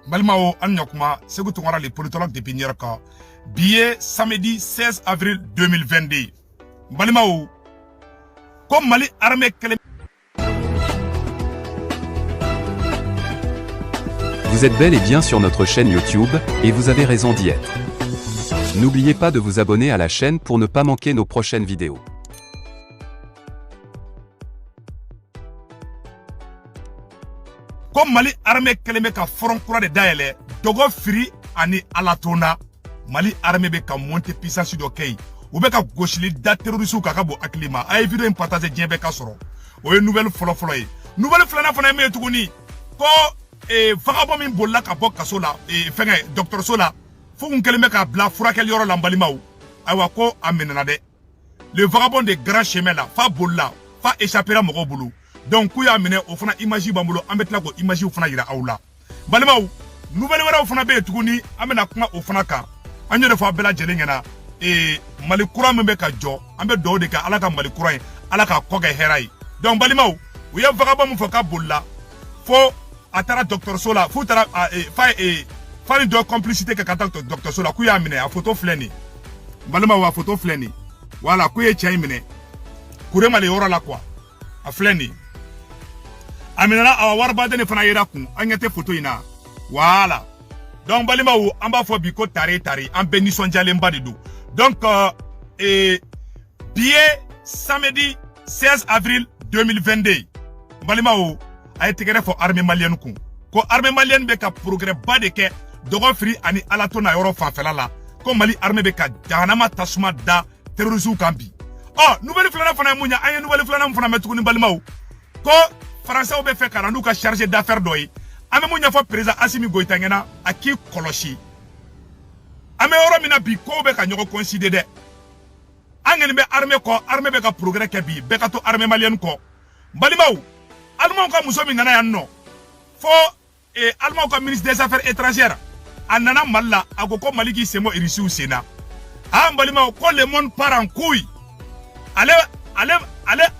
Balmao Anyokuma, Segou Tongara les politologues de Pignarka. Billet samedi 16 avril 2022. Balmao, comme Mali armée. Vous êtes bel et bien sur notre chaîne YouTube, et vous avez raison d'y être. N'oubliez pas de vous abonner à la chaîne pour ne pas manquer nos prochaines vidéos. Comme Mali armée keleme ka front kura de daele, dogo firi ani alatona, Mali armée be ka monter puissance do kay. Ou be ka goshili da terroriste ka bo aklima. Ay vidéo en partager dien be ka soro. O ye nouvelle folo yi. Nouvelle flana fana me tuguni. Ko vagabond min bolla ka bo kaso la fenga docteur Sola. Fo un keleme ka bla furakel yoro lambalimaw. Aywa ko amenana de. Le vagabond de grand chemin là, fa bolla, fa échapper à mogo boulou. Donc, il y a au fond image bambulo ambetla ko image au fond ira aula. Balemaw, nouvelle wera au fond be tuguni amena kuma au fond ka. Anyo de fa bela jelengena Mali kura membe ka jo, ambe do de ka alaka Mali kura alaka koga herai. Donc balemaw, u ya vagabond mu foka bolla. Fo atara docteur Sola, fo tara fa de complicité ka contact docteur Sola ku ya amene a photo fleni. Balemaw a photo fleni. Voilà, ku ye chaimene. Kure Mali ora la quoi. A fleni. Aminana awa warba de ne fana yera kun anyate photo ina voilà donc balima ou amba fo biko tare en bénisson jalemba de do donc billet samedi 16 avril 2022 balima ou a été créé pour armée malienne kun ko armée malienne be ka progrès ba de ke dogo free ani alatona yoro fanfela la ko Mali armée be ka jahanama tasuma da terrorisme kambi oh nouvelle flana fana munya ay nouvelle flana fana metukuni balima ou ko Français ou be fait karandu ka chargé d'affaires doyi ame mu nyafo président Assimi Goïta ngena aki koloshi ame oro mina bi ko be ka nyogo considérer de angeni be armée be ka progrès ke bi be ka to armée malienne ko balimaw allemand ka muso mi nana yanno fo allemand ka ministre des affaires étrangères anana malla agoko maliki semo irisi usena balimaw ko le monde part en couille ale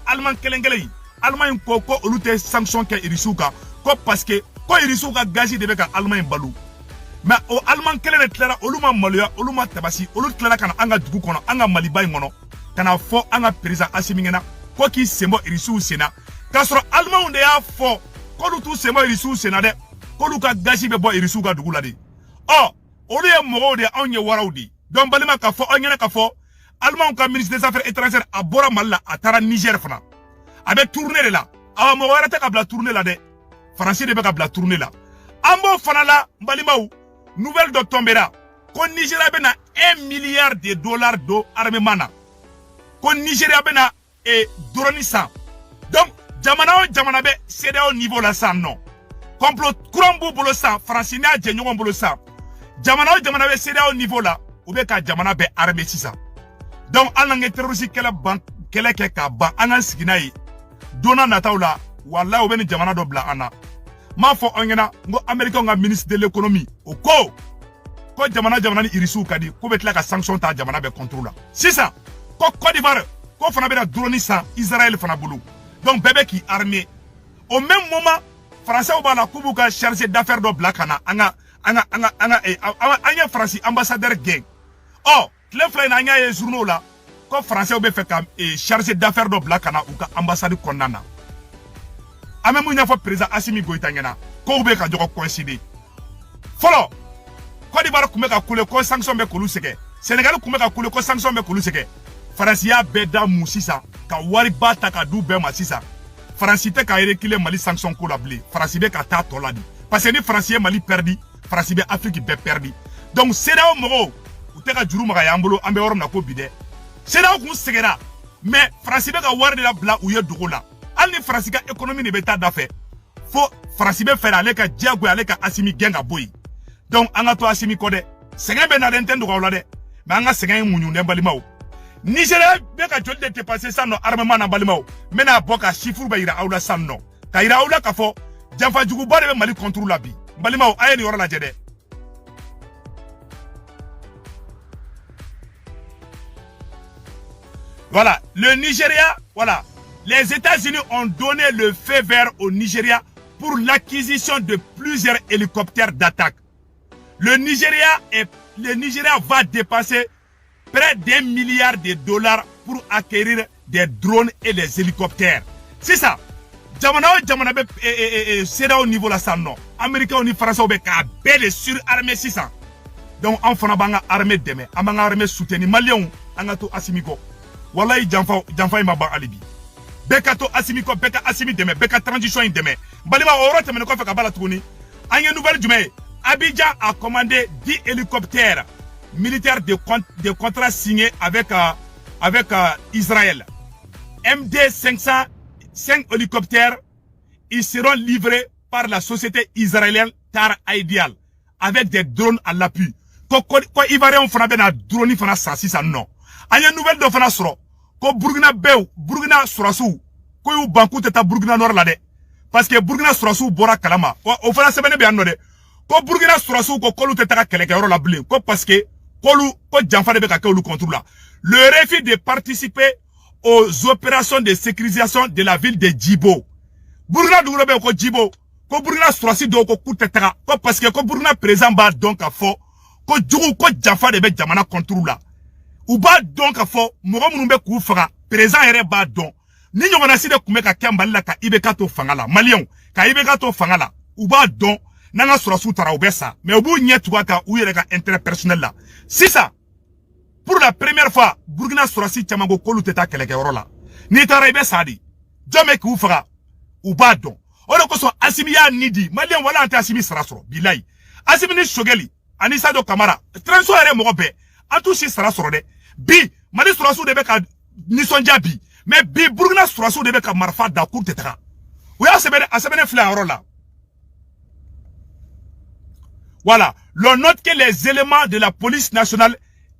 allemand kelengele Allemagne ko olute sanction ke irisuka ko parce que ko irisuka gazi debe ka Allemagne balu mais o Allemand kele ne clara oluma maluya oluma tabasi olu clara kana anga dugu kono anga maliba ngono kana fo anga président Assimi ngena ko ki sembo irisu sena kasro Allemand de ya fo ko lu tu sembo irisu sena de ko lu ka gazi be bo irisuka dugu la de oh olu ye mogo de onye warawdi donc balima ka fo onyena ka fo Allemand ka ministre des affaires étrangères abora malla atara Niger fana avec tourner de là awa mo wara ta kabla tourner là de français de be kabla tourner là ambo fana la mbalimaw nouvelle de tombera ko Nigeria bena 1 milliard de dollars do armement na ko Nigeria bena drone ça donc jamana be c'est au niveau là ça non complot kurambu bolo ça français na jenyo bolo ça jamana be c'est au niveau là ou be ka jamana be armée ça donc alange terroriste kala bank kala ke ka ba anan siginayi dona nataula wallahi obeni jamana do bla ana ma fo ongena ngo america nga ministre de l'économie o ko jamana ni irisu kadi ko betla ka sanction ta jamana be contrôle c'est ça ko Côte d'Ivoire ko fana be da drone ça Israël fana bulu donc bébé qui armé au même moment français o bana kubuka chargé d'affaires do bla kana anga français ambassadeur gang oh le fly na anya e journaux là ko français ou be fait comme chargé d'affaires do bla kana ou ka ambassade konnana ame mu nyafo président Assimi Goïta ngena ko be ka jogo coïncider folo Côte d'Ivoire kume ka kule ko sanction be kulu seke Sénégal kume ka kule ko sanction be kulu seke France ya beda musisa ka wari bata ka du be masisa France te ka rekile Mali sanction ko la blé France be ka ta to la di parce que ni France Mali perdi France be Afrique be perdi donc c'est là au mogo ou te ka juru maka yambolo ambe worom na ko bide c'est là où segera mais France be ka wari de la bla ou ye dogo la al ni France ka économie ne be ta dafe fo France be faire aller ka diago aller ka Assimi genga boy donc anga to Assimi kode segen be na den dogo la de mais anga segen munyu ne balimaw Nigeria be ka joli de dépasser ça no armement na balimaw mena boka chiffre ba ira awla san no ka ira awla ka fo janfa jugu ba de Mali contrôle la bi balimaw ayeni yoro la jede. Voilà, le Nigeria, voilà. Les États-Unis ont donné le feu vert au Nigeria pour l'acquisition de plusieurs hélicoptères d'attaque. Le Nigeria va dépasser près d'1 milliard de dollars pour acquérir des drones et des hélicoptères. C'est ça. Jamana c'est au niveau la non. Américains ni Français be ka belle surarmée 600. Donc en fana banga armée demain, amanga armée soutenir Maliens angato asimiko. Wallahi janfa ma ba alibi. Beka to asimiko, beka asimi demain, beka transition demain. Balima oro temene ko fe ka bala tuni. Anye nouvelle jumé. Abidjan a commandé 10 hélicoptères militaires de contrats signés avec Israël. MD-500, 5 hélicoptères, ils seront livrés par la société israélienne Tar Ideal avec des drones à l'appui. Quoi Ivoirien on fera bien drone fana sasi ça non. Anya nouvelle de fana soro. Ko Burkina Surasu. Ko yu banku teta Burkina Nord là de. Parce que Burkina Surasu bora kalama. O fana sebene be anno de. Ko Burkina Surasu ko kolu teta keleke yoro la blin. Ko parce que kolu ko janfa de be ka kolu contrôle là. Le refus de participer aux opérations de sécurisation de la ville de Djibo. Burkina Dourobe ko Djibo. Ko Burkina Surasu do ko kuteta. Ko parce que ko Burkina présent ba donc a fort. Ko djougou ko janfa de be jamana contrôle là. Ou ba donc a fort. Moro munumbe kou fara. Présent ere ba donc. Ni nyongona si de kumeka kembali la ka ibeka to fangala. Malion. Ka ibeka to fangala. Ou ba donc. Nanga Surasu tara obesa. Mais au bout nyet waka ou yere ka intérêt personnel là. C'est ça. Pour la première fois, Burkina Surasu Tchamango Kolu Teta Keleke Orola. Ni tara ibe sadi. Jome ki ufara. Ou ba donc. Olo koso Assimi ya nidi. Malien wala ante Assimi Sarasoro. Bilay. Assimi ni Shogeli. Anissa do Kamara. Trenso ere mogobe. Antou si Sarasoro de. Bi. Mali Surasu debe ka nisonja bi. Mais bi Burkina Surasu debe ka marfa da Kulu Teta. Ouya asebene fla Orola. Voilà. L'on note que les éléments de la police nationale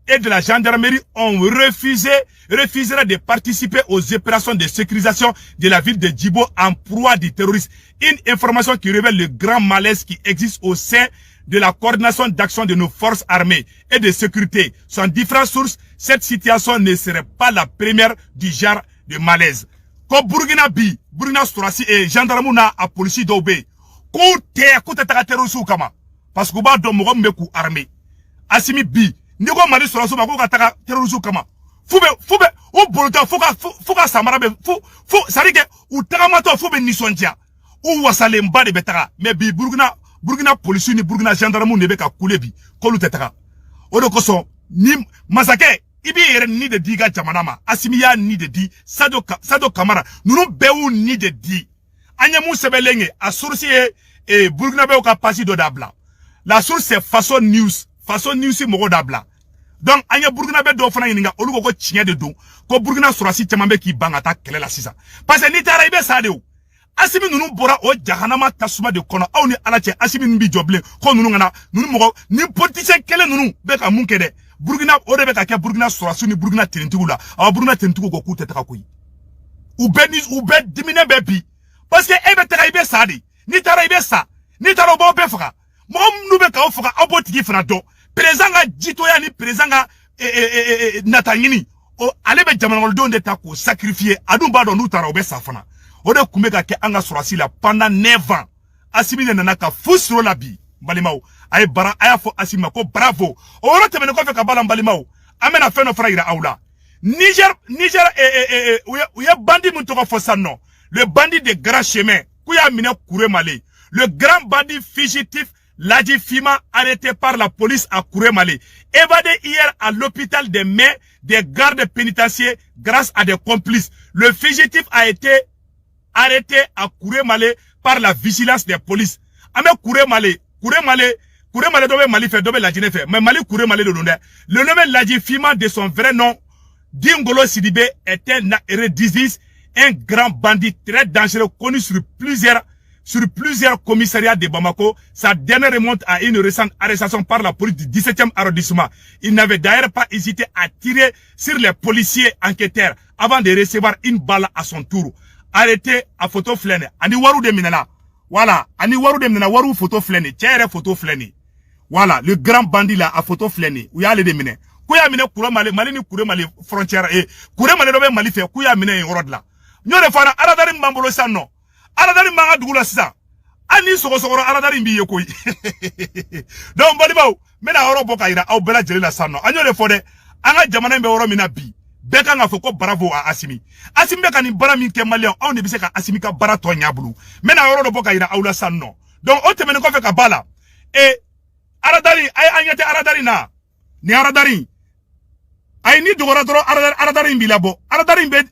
et de la gendarmerie ont refusé de participer aux opérations de sécurisation de la ville de Djibo en proie du terrorisme. Une information qui révèle le grand malaise qui existe au sein de la coordination d'action de nos forces armées et de sécurité. Sans différentes sources, cette situation ne serait pas la première du genre de malaise. Comme Burkina Surasu et gendarmerie à police d'Obé. Koute terrorisme kama. Parce que ba do mo meku armée. Assimi bi. Ndiko Mali Surasu ba ko kataka terrorisme kama. Fube o bolota fuka samara be fu sarike u tagamato fube nisondia. U wasale mba de betara. Mais bi Burkina police ni Burkina gendarmerie ne be ka kule bi. Kolu tetaka. Odo koso ni masake ibi yere ni de diga jamanama. Assimi ya ni de di Sado Kamara. Nunu bewu ni de di. Anya mu sebelenge a source e Burkina be o ka pasi do dabla. La source c'est Faso News. Faso News c'est Moro Dabla. Donc, anya Burkina be do fana yininga olu ko chinya de don. Ko Burkina Surasu Tchamanbe ki bangata kele la sisa. Parce que ni tara ibe sade ou. Assimi nunu bora o jahanama tasuma de kono. Aw ni alache Assimi nbi joble. Ko nunu ngana nunu moko ni politicien kele nunu be ka munkede. Burkina o de be ka ke Burkina Surasu ni Burkina Tentugu la. Aw Burkina Tentugu ko kuteta ka koyi. Ou be dimine be bi. Parce que ebe tara ibe sade. Ni tara ibe sa. Ni tara bo be faka. Mom nous be ka ofaka abotigi fana do président ga jitoya ni président ga natangini o ale be jamanol do de tako sacrifier adu ba do nous tara obe safana o de kumeka ke anga Surasu la pendant 9 ans Assimi nana ka fusro la bi balimao ay bara aya fo Assimi ko bravo o rote men ko fe ka bala balimao amena feno fraira aula Niger uya bandit mun to ko fo sanno le bandit de grand chemin kuya mine Kouré Malé le grand bandit fugitif Ladji Fima, arrêté par la police à Kouré Malé, évadé hier à l'hôpital des mains des gardes pénitentiaires grâce à des complices. Le fugitif a été arrêté à Kouré Malé par la vigilance des polices. Ame Kouré Malé dobe Mali fait, dobe Ladji ne fait. Mais Mali Kouré Malé de l'honneur. Le nom Ladji Fima de son vrai nom, Dingolo Sidibé, était un grand bandit très dangereux connu sur plusieurs commissariats de Bamako. Sa dernière remonte à une récente arrestation par la police du 17e arrondissement. Il n'avait d'ailleurs pas hésité à tirer sur les policiers enquêteurs avant de recevoir une balle à son tour. Arrêté à photo flène. Ani waru de minela. Voilà. Ani waru de minela. Waru photo flène. Tchère photo flène. Voilà. Le grand bandit là à photo flène. Où y a les de mine. Kouya mine Kouré Malé. Mali ni Kouré Malé frontière. Kouré Malé dobe Mali fait. Kouya mine en rod là. Nyore fana. Aradari mbambolo sa non. Aladari manga dugula sisa. ani sogosogoro aradari mbi yekoi donc balibaw mena oro boka ira aw bela jeli la sanno anyo le fode anga jamana mbe oro mina bi beka nga foko bravo a Assimi be kan bara min ke malion on ne bi se ka Assimi ka bara to nyabulu mena oro do boka ira aw la sanno donc o temene ko fe ka bala e aradari ay anyate aradari na ni aradari ay ni dogora doro aradari mbi labo aradari mbe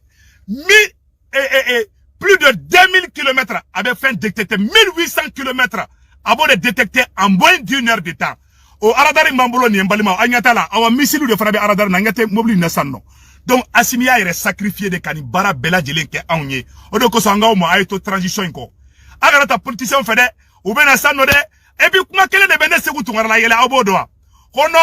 plus de 2000 km avait fait détecter 1800 km avant de détecter en moins d'une heure de temps. Au Aradari Mambolo ni Mbalima, Agnatala, awa missile de Farabi Aradar Nangate mobile Nassano. Donc Assimia est sacrifié de Kanibara Bella Jelenke Aunye. Odoko Sanga mo aito transition ko. Agarata politicien fede, ou ben Nassano de, et puis comment quel est le bénéfice que tu as la yela abodoa. Kono,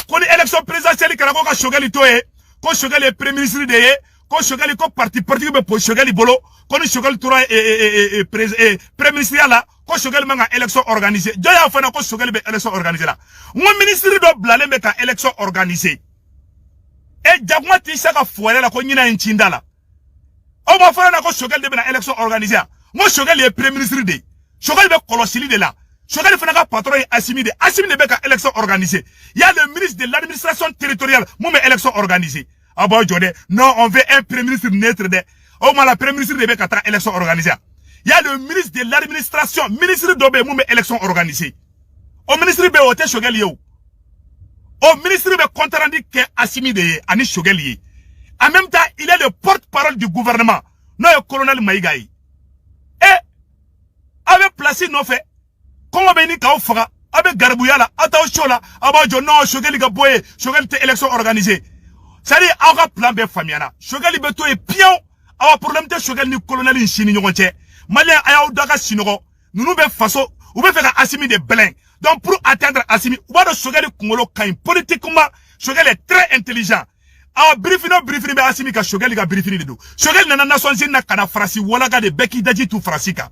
koni élection présidentielle kanako ka shogali toye, ko shogali premier ministre de ye, ko shogali ko parti politique be po shogali bolo. Quand nous choquons le tour premier ministre là, quand choquons le élection organisée, j'ai eu fait quand choquons l'élection organisée là. Mon ministre doit blâmer mais quand élection organisée. Et j'avoue tu sais qu'à foyer là quand il y a un chinda là. On va faire quand choquons le élection organisée. Moi choquons le premier ministre de, choquons le colossili de là, choquons le fait patron Assimi de quand élection organisée. Il y a le ministre de l'administration territoriale, moi mais élection organisée. Ah bon Jodé, non on veut un premier ministre neutre de. Au moins la premier ministre de Bekata élection organisée. Il y a le ministre de l'administration, ministre d'Obé Moumé élection organisée. Au ministre de Ote Shogeli yo. Au ministre de Contrandi que Assimi de Ani Shogeli. En même temps, il est le porte-parole du gouvernement. Non, le colonel Maïgaï. Et avec placé nos faits, comment béni Kaoufra, avec Garbouyala, Ataochola, Abajo, non, Shogeli Gaboye, Shogeli élection organisée. C'est-à-dire, aura plan B Famiana. Shogeli Beto est pion. Awa problème te chogal ni colonel inchini nyonche malien aya daga sinogo nous be faso ou be faire Assimi de blanc donc pour atteindre Assimi ou ba do chogal kongolo kain politiquement chogal est très intelligent awa briefino be Assimi ka chogal ga briefini do chogal na nation zina kana frasi wala ga de beki daji tu frasika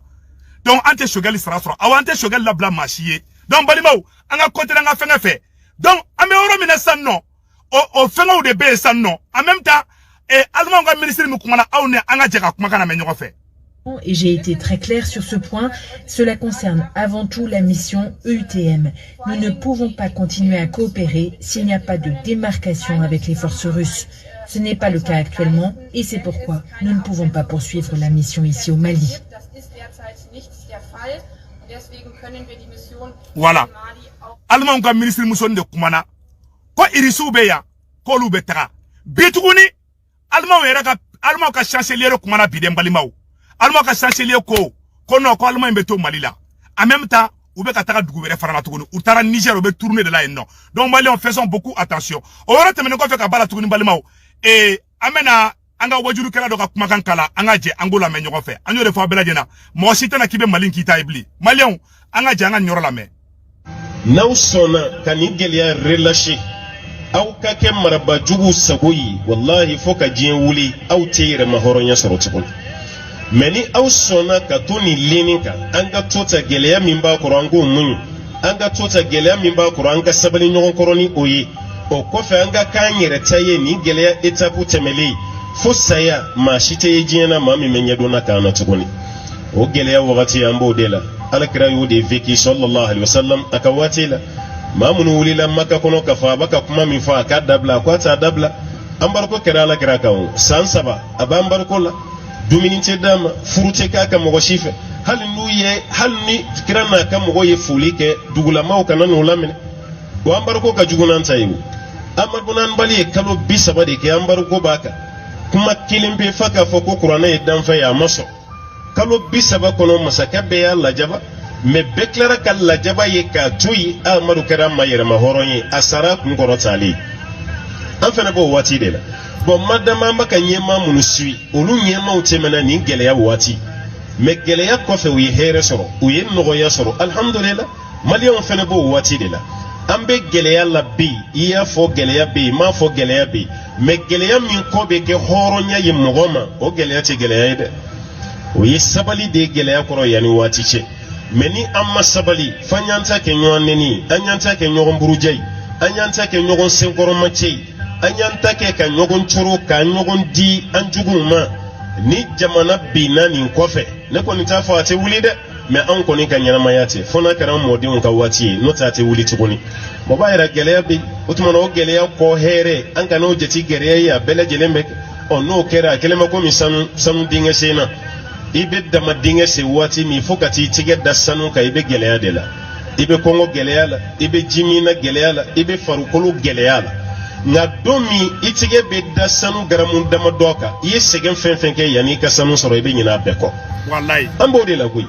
donc ante chogal sera sera awa ante chogal la bla machier donc balimaw anga côté nga fenga fait donc ame oro mina sanno o fenga ou de be sanno en même temps. Et j'ai été très clair sur ce point. Cela concerne avant tout la mission EUTM. Nous ne pouvons pas continuer à coopérer s'il n'y a pas de démarcation avec les forces russes. Ce n'est pas le cas actuellement et c'est pourquoi nous ne pouvons pas poursuivre la mission ici au Mali. Voilà. Allemand comme ministre Mousson de Koumana. Quoi irisu beya, ko lubetara. Bituguni Allemand ka chancelier Koumana bidem balimao. Allemand ka chancelier ko non ko Allemand beto Mali là. En même temps, ou be kataka dugouvere farana tuguni. Ou tara Niger ou be tourner de là et non. Donc Maliens faisons beaucoup attention. Ora temene ko fe ka bala tuguni balimao. Et amena anga wajuru kala do ka kumakan kala anga je angola me nyoko fe. Anyo de fa bela jena. Mo sitana kibe Malin kita ibli. Maliens anga je anga nyoro la me. Nausona kanigelia relâché. Aw ka kɛ maraba jugu sago ye wallahi fo ka diɲɛ wuli aw tɛ yɛrɛma hɔrɔnya sɔrɔ tuguni mais ni aw sɔnna ka to nin lenni kan an ka to ta gɛlɛya min b'a kɔrɔ an k'o muɲu an ka to ta gɛlɛya min b'a kɔrɔ an ka sabali ɲɔgɔn kɔrɔ ni o ye o kɔfɛ an ka k'an yɛrɛ ta ye nin gɛlɛya étape tɛmɛlen fo saya maa si tɛ ye diɲɛ na maa min bɛ ɲɛdɔnna k'an na tuguni o gɛlɛya wagati an b'o de la alakira y'o de vécu sallallahu alaihi wasallam a ka waati la Mamunu wulila Maka kono kafa baka kuma min fa ka dabla ko ta dabla ambarko kera la kera kan san saba abambarko la dumini te dama furute ka ka mogo shife hal ni kirana ka mogo ye fuli ke dugula maw kana no lamine o ambarko ka jugunan tayu amadunan bali kalo bisaba de ke ambarko baka kuma kilimbe faka fo ko qur'ana e dan fa ya maso kalo bisaba kono masaka be ya lajaba mais beklara kal la jaba ye ka tuyi amadu kara mayere ma horonye asara kun korotali an fana bo wati de la bon madama maka nyema munu sui olu nyema utemena ni geleya wati mais geleya ko fe wi here soro u ye nogoya soro alhamdulillah malion fana bo wati de la ambe geleya la bi iya fo geleya bi ma fo geleya bi mais geleya min ko be ke horonya ye mogoma o geleya ti geleya de o ye sabali de geleya koro yani wati che meni amma sabali fanyanta ke nyoneni anyanta ke nyogon burujai anyanta ke nyogon senkoro machi anyanta ke ka nyogon churu ka nyogon di anjuguma ni jamana binani kofe ne ko ni tafa ate wulide mais an kɔni ka ɲɛnamaya tɛ fo n'a kɛra an mɔdenw ka waati ye n'o tɛ a tɛ wuli tuguni o b'a yɛrɛ gɛlɛya bɛ o tuma na o gɛlɛya kɔ hɛrɛ an ka n'o jate gɛrɛya ye a bɛɛ lajɛlen bɛ n'o kɛra a kɛlen bɛ komi sanu dingɛ sen na i bɛ dama dingɛ sen waati min fo ka t'i tigɛ da sanu kan i bɛ gɛlɛya de la i bɛ kɔngɔ gɛlɛya la i bɛ ji min na gɛlɛya la i bɛ farikolo gɛlɛya la nka don min i tigɛ bɛ da sanu garamu damadɔ kan i ye sɛgɛn fɛn fɛn kɛ yanni i ka sanu sɔrɔ i bɛ ɲinɛ a bɛɛ kɔ wallahi an b'o de la koyi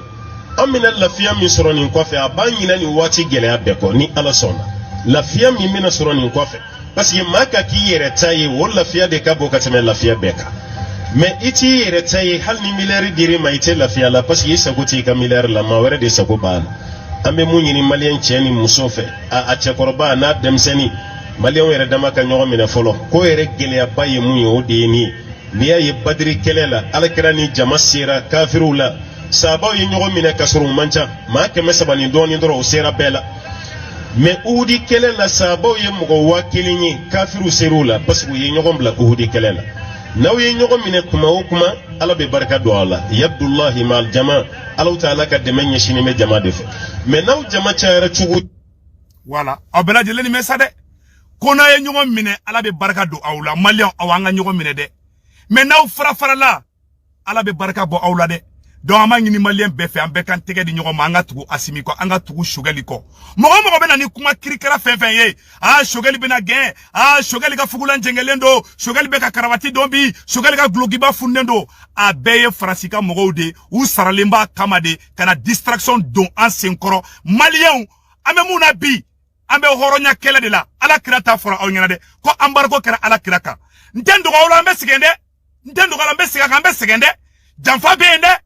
an bɛna lafiya min sɔrɔ nin kɔfɛ a b'an ɲinɛ nin waati gɛlɛya bɛɛ kɔ ni ala sɔnna lafiya min bɛna sɔrɔ nin kɔfɛ parce que maa ka k'i yɛrɛ ta ye o lafiya de ka bon ka tɛmɛ lafiya bɛɛ kan mais i t'i yɛrɛ ta ye hali ni miliyari dir'i ma i tɛ lafiya la parce que i sago t'i ka miliyari la maa wɛrɛ de sago b'a la an bɛ mun ɲini maliyɛn cɛ ni muso fɛ a cɛkɔrɔba n'a denmisɛnnin maliyɛnw yɛrɛ dama ka ɲɔgɔn minɛ fɔlɔ ko yɛrɛ gɛlɛyaba ye mun ye o de ye nin ye n'i y'a ye badiri kɛlɛ la alakira ni jama sera kafiriw la sahabaw ye ɲɔgɔn minɛ ka sɔrɔ u man ca maa 300 ni dɔɔnin dɔrɔn o sera bɛɛ la mais uhudi kɛlɛ la sahabaw ye mɔgɔ 1000 ye kafiriw ser'u la parce que u ye ɲɔgɔn bila uhudi kɛlɛ la n'aw ye ɲɔgɔn minɛ kuma o kuma ala bɛ barika don a la yabdullahi ma'al jama ala ta'ala ka dɛmɛ ɲɛsinin bɛ jama de fɛ mais n'aw jama cayara cogo voilà aw bɛɛ lajɛlen ni mɛ sa dɛ ko n'a ye ɲɔgɔn minɛ ala bɛ barika don aw la maliyɛnw aw an ka ɲɔgɔn minɛ dɛ mais n'aw fara-farala ala bɛ barika bɔ aw la dɛ donc an b'a ɲini maliyɛn bɛɛ fɛ an bɛɛ kan tɛgɛ di ɲɔgɔn ma an ka tugu Asimi kɔ an ka tugu Choguel kɔ mɔgɔ bɛ na ni kuma kirikara fɛn fɛn ye Choguel bɛna gɛn Choguel ka fugulan jɛngɛlen don Choguel bɛ ka karawati dɔn bi Choguel ka gulokiba funnen don a bɛɛ ye Faransi ka mɔgɔw de u saralen b'a kama de ka na distraction don an senkɔrɔ maliyɛnw an bɛ mun na bi an bɛ hɔrɔnya kɛlɛ de la ala kira t'a fɔra aw ɲɛna dɛ ko embargo kɛra ala kira kan n tɛ ndogo aw la an bɛ sɛgɛn dɛ n tɛ ndogo la an bɛ segin kan an bɛ sɛgɛn dɛ janfa bɛ yen dɛ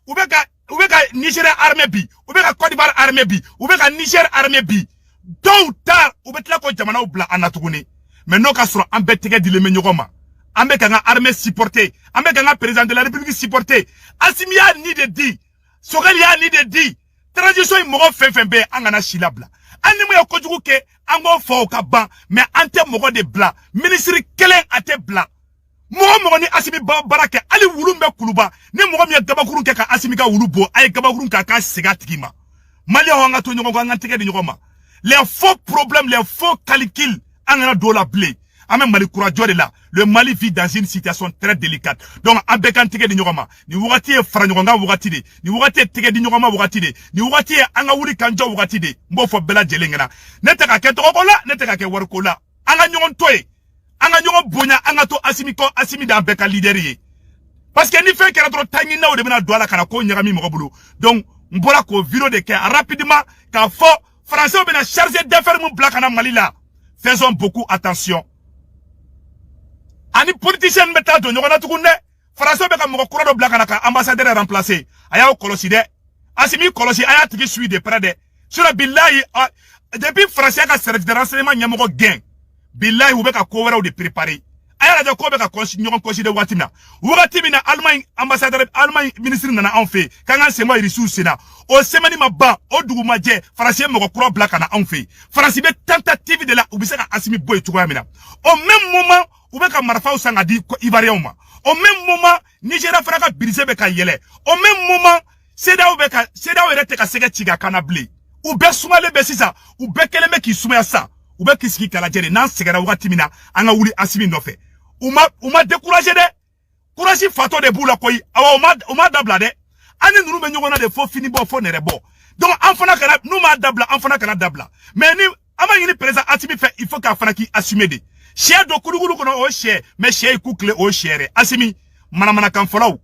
u bɛ ka Niger armée bi u bɛ ka Côte d'Ivoire armée bi u bɛ ka Niger armée bi dɔw ta u bɛ tila ko jamanaw bila an na tuguni mais n'o ka sɔrɔ an bɛɛ tɛgɛ dilen bɛ ɲɔgɔn ma an bɛ ka n ka armée supporter an bɛ ka n ka président de la république supporter Asimi y'a ni de di Choguel y'a ni de di transition in mɔgɔ fɛn fɛn bɛ an kana si labila an ni mun ye kojugu kɛ an b'o fɔ o ka ban mais an tɛ mɔgɔ de bila ministre kelen a tɛ bila mɔgɔ ni Asimi baara kɛ hali wulu bɛ kuluba ni mɔgɔ min ye gabakurun kɛ ka Asimi ka wulu bɔ a ye gabakurun k'a segin a tigi ma maliyɛnw an ka to ɲɔgɔn kɔ an ka tɛgɛ di ɲɔgɔn ma les faux problèmes les faux calculs an kana don o la bilen an bɛ Mali kurajɔ de la le Mali vit dans une situation très délicate donc an bɛɛ kan tɛgɛ di ɲɔgɔn ma nin wagati ye fara ɲɔgɔn kan wagati de nin wagati ye tɛgɛ di ɲɔgɔn ma wagati de nin wagati ye an ka wuli kan jɔ wagati de n b'o fɔ bɛɛ lajɛlen ɲɛna ne tɛ ka kɛ tɔgɔko la ne tɛ ka kɛ wariko la an ka ɲɔgɔn to ye an ka ɲɔgɔn bonya an ka to Asimi kɔ Asimi d'an bɛɛ ka leader ye parce que ni fɛn kɛra dɔrɔn taɲinaw de bɛna don a la ka na ko ɲagami mɔgɔ bolo donc n bɔra k'o vidéo de kɛ rapidement k'a fɔ français bɛna charger d'affaires mun bila ka na Mali la faisons beaucoup attention ani politicien bɛ taa don ɲɔgɔn na tugun dɛ français bɛ ka mɔgɔ kura dɔ bila ka na ka ambassadeur remplacer a y'aw kɔlɔsi dɛ Asimi kɔlɔsi a y'a tigi suit de près dɛ sinon billahi depuis français ka service de renseignement ɲɛmɔgɔ gɛn billahi u bɛ ka ko wɛrɛw de préparer a y'a lajɛ ko bɛ ka ɲɔgɔn considérer waati min na Allemagne ambassadeur Allemagne ministre nana anw fɛ k'an ka senbɔ irisiw senna o semaine ma ban o dugu ma jɛ Faransi ye mɔgɔ kura bila ka na anw fɛ Faransi bɛ tentative de la u bɛ se ka Asimi bɔ yen cogoya min na au même moment u bɛ ka marifaw san ka di Ivoiriens ma au même moment Nigeria fana ka budget bɛ ka yɛlɛ au même moment CEDEAO yɛrɛ tɛ ka sɛgɛ ci ka kana bilen u bɛɛ sumalen bɛ sisan u bɛɛ kɛlen bɛ k'i sumaya sisan u bɛ k'i sigi kalajɛ de n'an sɛgɛnna wagati min na an ka wuli Asimi nɔfɛ u ma décourager dɛ courage fatɔ de b'u la koyi awa u ma dabila dɛ an ni ninnu bɛ ɲɔgɔn na de fo fini bɔ fo nɛrɛ bɔ donc an fana kana n'u m'a dabila an fana kana dabila mais ni an b'a ɲini président Asimi fɛ il faut k'a fana k'i assumer de sɛ dɔ kulukulu kɔnɔ o sɛ mais sɛ yi k'u tile o sɛ yɛrɛ Asimi manamanakan fɔlaw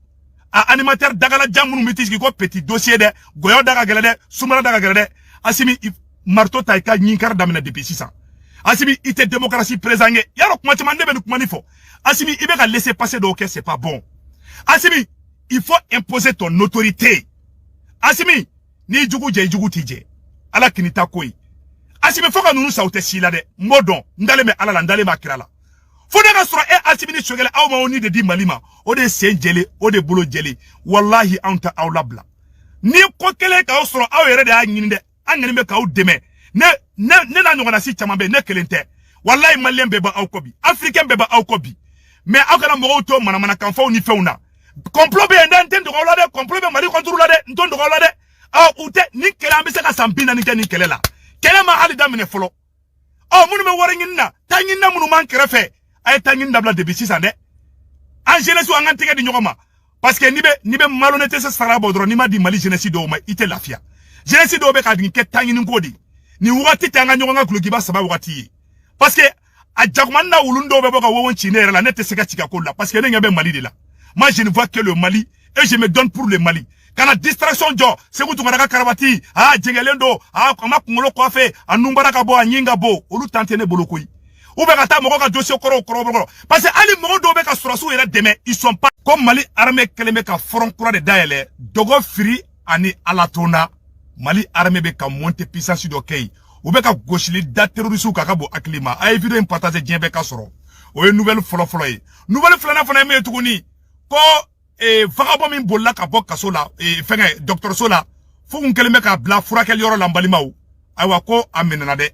a animateur dagalajan minnu bɛ t'i sigi ko petit dossier dɛ gɔyɔ da ka gɛlɛn dɛ sumala da ka gɛlɛn dɛ Asimi marteau ta i ka ɲinkari daminɛ depuis sisan Asimi i tɛ démocratie présent ye yarɔ kuma caman ne bɛ nin kuma nin fɔ Asimi i bɛ ka laisser passer dɔw kɛ c'est pas bon Asimi il faut imposer ton autorité Asimi n'i jugu jɛ i jugu t'i jɛ ala kini ta ko ye Asimi fo ka ninnu sa u tɛ si la dɛ n b'o dɔn n dalen bɛ ala la n dalen b'a kira la fo ne ka sɔrɔ Asimi ni Choguel aw ma o ni de di Mali ma o de sen jɛlen o de bolo jɛlen wallahi anw tɛ aw labila ni ko kelen k'aw sɔrɔ aw yɛrɛ de y'a ɲini dɛ an ŋani bɛ k'aw dɛmɛ ne n'a ɲɔgɔnna si caman bɛ ne kelen tɛ wallahi maliyɛn bɛɛ bɛ aw kɔ bi africain bɛɛ bɛ aw kɔ bi mais aw kana mɔgɔw to manamanakan fɔw ni fɛnw na complot bɛ yen dɛ n tɛ ndogo aw la dɛ complot bɛ Mali contre la dɛ n tɛ ndogo aw la dɛ ou te ni kɛlɛ an bɛ se ka san 40 kɛ ni kɛlɛ la kɛlɛ ma hali daminɛ fɔlɔ minnu bɛ wari ɲini na taa ɲini na minnu b'an kɛrɛfɛ a ye taa ɲini dabila depuis sisan dɛ an jeunesse an ka tɛgɛ di ɲɔgɔn ma parce que ni bɛ malhonnête se sara bɔ dɔrɔn ni ma di Mali jeunesse dɔw ma i tɛ lafiya jeunesse dɔw bɛ ka digi kɛ taa ɲini ko di ni wagati tɛ an ka ɲɔgɔn ka gulokiba saba wagati ye parce que a jakumani na wulun dɔw bɛ bɔ ka wɔwɔn ci ne yɛrɛ la ne tɛ se ka ci ka ko la parce que ne ɲɛ bɛ Mali de la moi je ne vois que le Mali et je me donne pour le Mali kana distraction jɔ Segu Tunkara ka karabati jɛngɛlen do a ma kunkolo kɔfɛ a nunbara ka bɔ a ɲin ka bɔ olu tan tɛ ne bolo koyi ou bɛ ka taa mɔgɔ ka dossier kɔrɔ parce que hali mɔgɔ dɔw bɛ ka sɔrɔsiw yɛrɛ dɛmɛ ils sont pas comme Mali armée kɛlen bɛ ka front kura de dayɛlɛ Dogo Firi ani Alatona Mali armée bɛ ka monter puissance dɔ kɛ yen u bɛ ka gosili da terroriste ka bɔ hakili ma a ye vidéo in partager diɲɛ bɛɛ ka sɔrɔ o ye nouvelle fɔlɔ ye nouvelle filanan fana ye min ye tuguni ko vagabond min bolila ka bɔ kaso la fɛngɛ dɔgɔtɔrɔso la fo kun kɛlen bɛ ka bila furakɛli yɔrɔ la n balimaw ayiwa ko a minɛna dɛ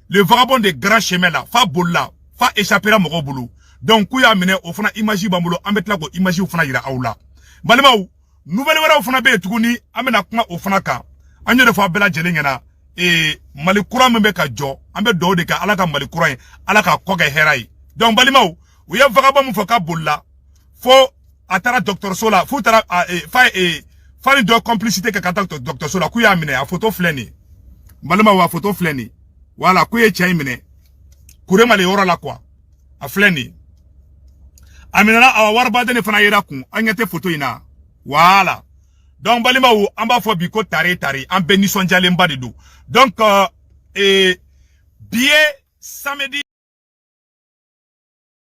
le vagabond de grand chemin la fa bolila fa échappera mɔgɔw bolo donc k'u y'a minɛ o fana image b'an bolo an bɛ tila k'o image fana yira aw la balimaw nouvelle wɛrɛw fana bɛ yen tuguni an bɛna kuma o fana kan an y'o de fɔ a bɛɛ lajɛlen ɲɛna Mali kura min bɛ ka jɔ an bɛ dugawu de kɛ Ala ka Mali kura in Ala ka kɔ kɛ hɛrɛ ye donc balimaw u ye vagabond min fɔ k'a bolila fo a taara dɔgɔtɔrɔso la f'u taara fa ni dɔ complicité kɛ ka taa dɔgɔtɔrɔso la k'u y'a minɛ a photo filɛ nin ye balimaw a photo filɛ nin ye voilà k'u ye cɛ in minɛ Kuremale yɔrɔ la quoi a filɛ nin ye a minɛna a waribaden de fana yera kun an ɲɛ tɛ photo in na voilà donc balimaw an b'a fɔ bi ko tare an bɛɛ nisɔndiyalenba de don donc bi ye samedi